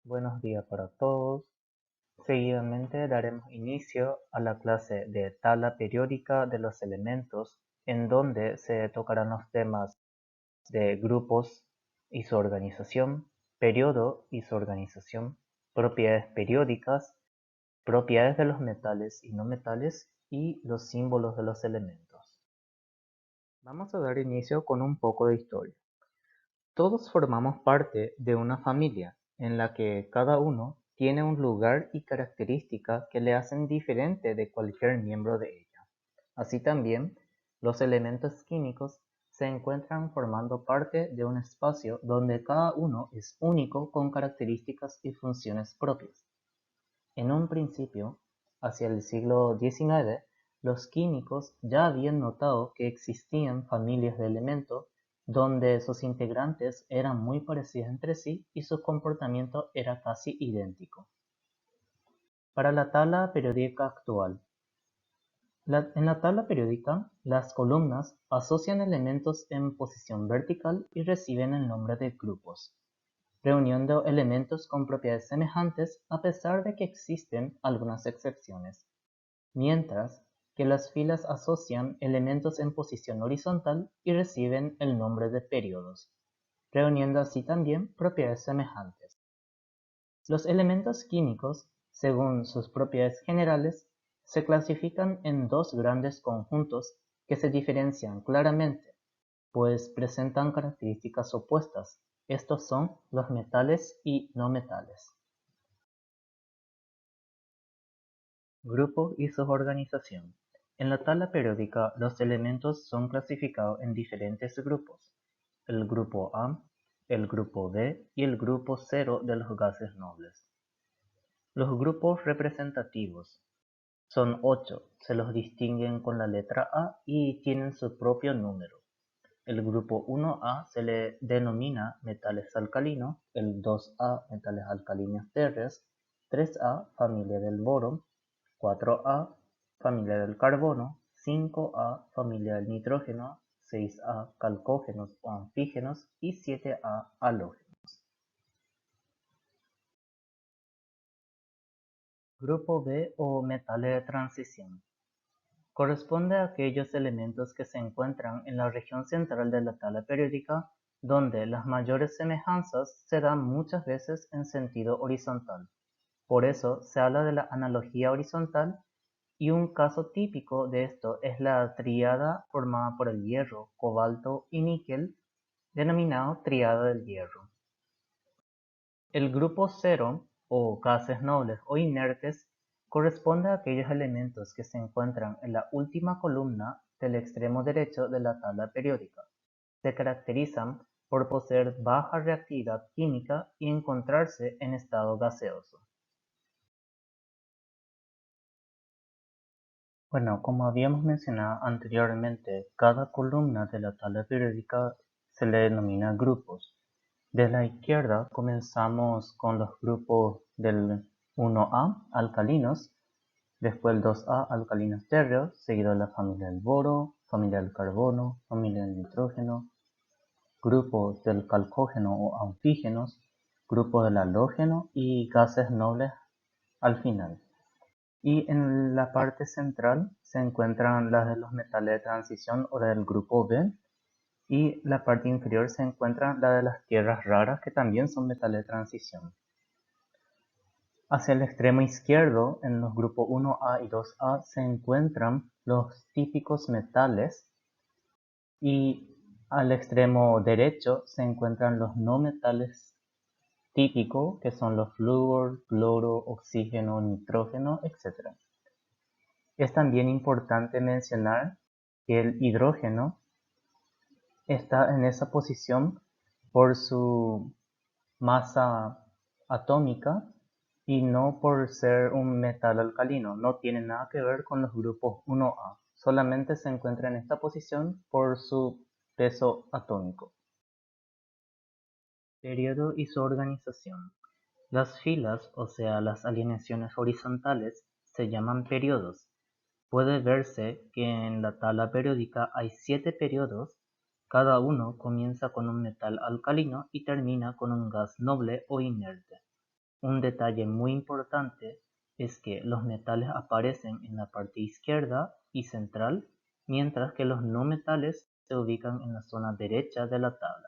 Buenos días para todos. Seguidamente daremos inicio a la clase de tabla periódica de los elementos, en donde se tocarán los temas de grupos y su organización, periodo y su organización, propiedades periódicas, propiedades de los metales y no metales y los símbolos de los elementos. Vamos a dar inicio con un poco de historia. Todos formamos parte de una familia en la que cada uno tiene un lugar y características que le hacen diferente de cualquier miembro de ella. Así también, los elementos químicos se encuentran formando parte de un espacio donde cada uno es único con características y funciones propias. En un principio, hacia el siglo XIX, los químicos ya habían notado que existían familias de elementos donde sus integrantes eran muy parecidos entre sí y su comportamiento era casi idéntico. Para la tabla periódica actual. En la tabla periódica, las columnas asocian elementos en posición vertical y reciben el nombre de grupos, reuniendo elementos con propiedades semejantes a pesar de que existen algunas excepciones, mientras que las filas asocian elementos en posición horizontal y reciben el nombre de períodos, reuniendo así también propiedades semejantes. Los elementos químicos, según sus propiedades generales, se clasifican en dos grandes conjuntos que se diferencian claramente, pues presentan características opuestas. Estos son los metales y no metales. Grupo y suborganización. En la tabla periódica, los elementos son clasificados en diferentes grupos: el grupo A, el grupo B y el grupo 0 de los gases nobles. Los grupos representativos son 8, se los distinguen con la letra A y tienen su propio número. El grupo 1A se le denomina metales alcalinos, el 2A metales alcalinos terrestres, 3A familia del boro, 4A familia del carbono, 5A familia del nitrógeno, 6A calcógenos o anfígenos y 7A halógenos. Grupo B o metales de transición. Corresponde a aquellos elementos que se encuentran en la región central de la tabla periódica, donde las mayores semejanzas se dan muchas veces en sentido horizontal. Por eso se habla de la analogía horizontal, y un caso típico de esto es la tríada formada por el hierro, cobalto y níquel, denominado tríada del hierro. El grupo 0, o gases nobles o inertes, corresponde a aquellos elementos que se encuentran en la última columna del extremo derecho de la tabla periódica. Se caracterizan por poseer baja reactividad química y encontrarse en estado gaseoso. Bueno, como habíamos mencionado anteriormente, cada columna de la tabla periódica se le denomina grupos. De la izquierda comenzamos con los grupos del 1A, alcalinos, después el 2A, alcalinos terreos, seguido de la familia del boro, familia del carbono, familia del nitrógeno, grupos del calcógeno o anfígenos, grupo del halógeno y gases nobles al final. Y en la parte central se encuentran las de los metales de transición o del grupo B, y la parte inferior se encuentra la de las tierras raras, que también son metales de transición. Hacia el extremo izquierdo, en los grupos 1A y 2A, se encuentran los típicos metales, y al extremo derecho se encuentran los no metales típicos, que son los flúor, cloro, oxígeno, nitrógeno, etc. Es también importante mencionar que el hidrógeno está en esa posición por su masa atómica y no por ser un metal alcalino. No tiene nada que ver con los grupos 1A. Solamente se encuentra en esta posición por su peso atómico. Periodo y su organización. Las filas, o sea, las alineaciones horizontales, se llaman periodos. Puede verse que en la tabla periódica hay 7 periodos. Cada uno comienza con un metal alcalino y termina con un gas noble o inerte. Un detalle muy importante es que los metales aparecen en la parte izquierda y central, mientras que los no metales se ubican en la zona derecha de la tabla.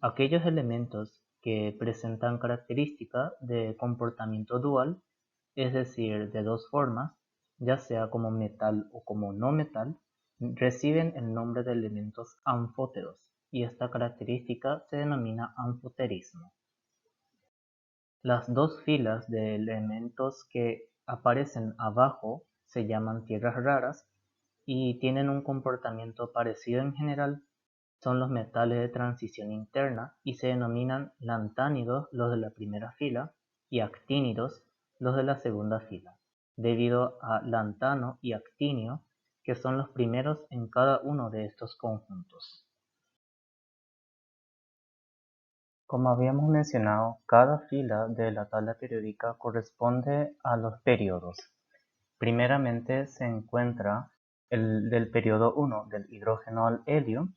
Aquellos elementos que presentan características de comportamiento dual, es decir, de dos formas, ya sea como metal o como no metal, reciben el nombre de elementos anfóteros, y esta característica se denomina anfoterismo. Las dos filas de elementos que aparecen abajo se llaman tierras raras y tienen un comportamiento parecido en general. Son los metales de transición interna y se denominan lantánidos los de la primera fila y actínidos los de la segunda fila, debido a lantano y actinio, que son los primeros en cada uno de estos conjuntos. Como habíamos mencionado, cada fila de la tabla periódica corresponde a los periodos. Primeramente se encuentra el del periodo 1 del hidrógeno al helio,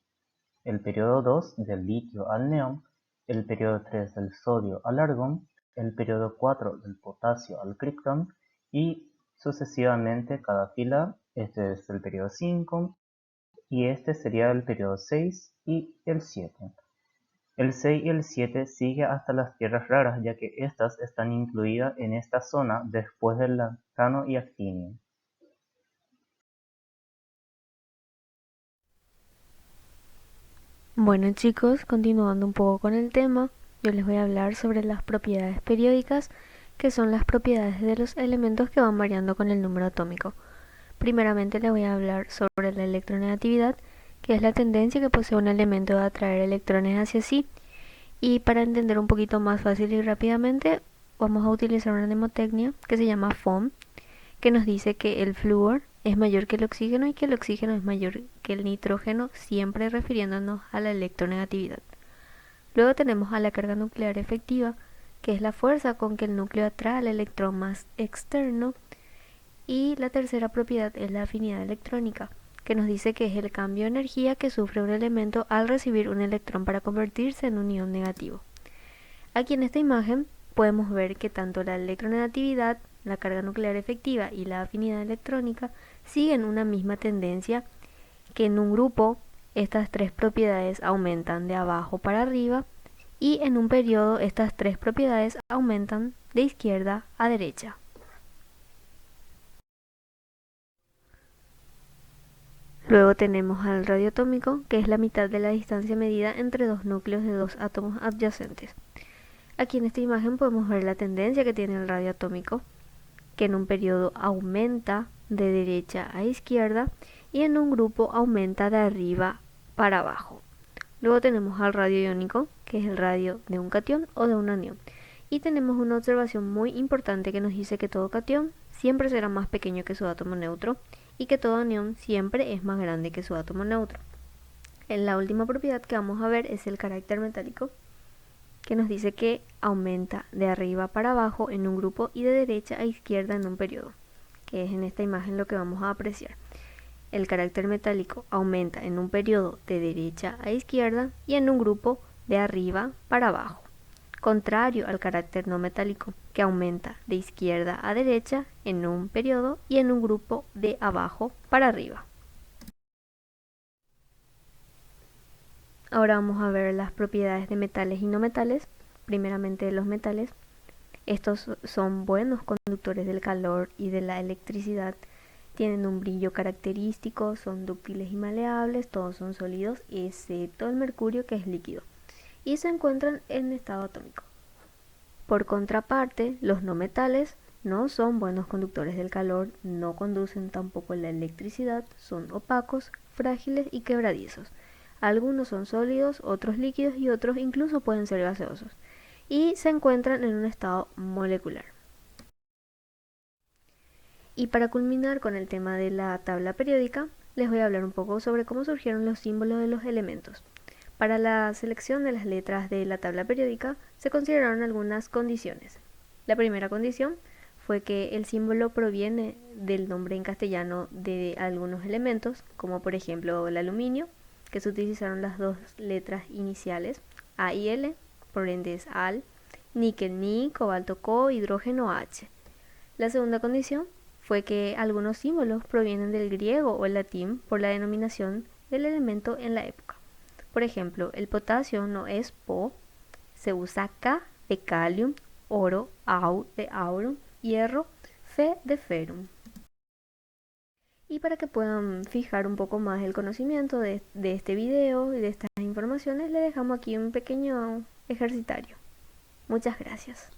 el periodo 2 del litio al neón, el periodo 3 del sodio al argón, el periodo 4 del potasio al criptón y sucesivamente cada fila. Este es el periodo 5 y este sería el periodo 6 y el 7. El 6 y el 7 sigue hasta las tierras raras, ya que estas están incluidas en esta zona después del lantano y actinio. Bueno chicos, continuando un poco con el tema, yo les voy a hablar sobre las propiedades periódicas, que son las propiedades de los elementos que van variando con el número atómico. Primeramente les voy a hablar sobre la electronegatividad, que es la tendencia que posee un elemento a atraer electrones hacia sí. Y para entender un poquito más fácil y rápidamente, vamos a utilizar una mnemotecnia que se llama FOAM, que nos dice que el flúor es mayor que el oxígeno y que el oxígeno es mayor que el nitrógeno, siempre refiriéndonos a la electronegatividad. Luego tenemos a la carga nuclear efectiva, que es la fuerza con que el núcleo atrae al electrón más externo. Y la tercera propiedad es la afinidad electrónica, que nos dice que es el cambio de energía que sufre un elemento al recibir un electrón para convertirse en un ion negativo. Aquí en esta imagen podemos ver que tanto la electronegatividad, la carga nuclear efectiva y la afinidad electrónica siguen una misma tendencia, que en un grupo estas tres propiedades aumentan de abajo para arriba y en un periodo estas tres propiedades aumentan de izquierda a derecha. Luego tenemos al radio atómico, que es la mitad de la distancia medida entre dos núcleos de dos átomos adyacentes. Aquí en esta imagen podemos ver la tendencia que tiene el radio atómico, que en un periodo aumenta de derecha a izquierda y en un grupo aumenta de arriba para abajo. Luego tenemos al radio iónico, que es el radio de un catión o de un anión. Y tenemos una observación muy importante que nos dice que todo catión siempre será más pequeño que su átomo neutro y que todo anión siempre es más grande que su átomo neutro. La última propiedad que vamos a ver es el carácter metálico, que nos dice que aumenta de arriba para abajo en un grupo y de derecha a izquierda en un periodo, que es en esta imagen lo que vamos a apreciar. El carácter metálico aumenta en un periodo de derecha a izquierda y en un grupo de arriba para abajo, contrario al carácter no metálico, que aumenta de izquierda a derecha en un periodo y en un grupo de abajo para arriba. Ahora vamos a ver las propiedades de metales y no metales. Primeramente los metales. Estos son buenos conductores del calor y de la electricidad. Tienen un brillo característico, son dúctiles y maleables, todos son sólidos excepto el mercurio, que es líquido, y se encuentran en estado atómico. Por contraparte, los no metales no son buenos conductores del calor, no conducen tampoco la electricidad, son opacos, frágiles y quebradizos. Algunos son sólidos, otros líquidos y otros incluso pueden ser gaseosos, y se encuentran en un estado molecular. Y para culminar con el tema de la tabla periódica, les voy a hablar un poco sobre cómo surgieron los símbolos de los elementos. Para la selección de las letras de la tabla periódica se consideraron algunas condiciones. La primera condición fue que el símbolo proviene del nombre en castellano de algunos elementos, como por ejemplo el aluminio, que se utilizaron las dos letras iniciales, A y L, por ende es Al, níquel Ni, cobalto Co, hidrógeno H. La segunda condición fue que algunos símbolos provienen del griego o el latín por la denominación del elemento en la época. Por ejemplo, el potasio no es Po, se usa Ca de calium, oro, Au de aurum, hierro, Fe de ferum. Y para que puedan fijar un poco más el conocimiento de este video y de estas informaciones, les dejamos aquí un pequeño ejercitario. Muchas gracias.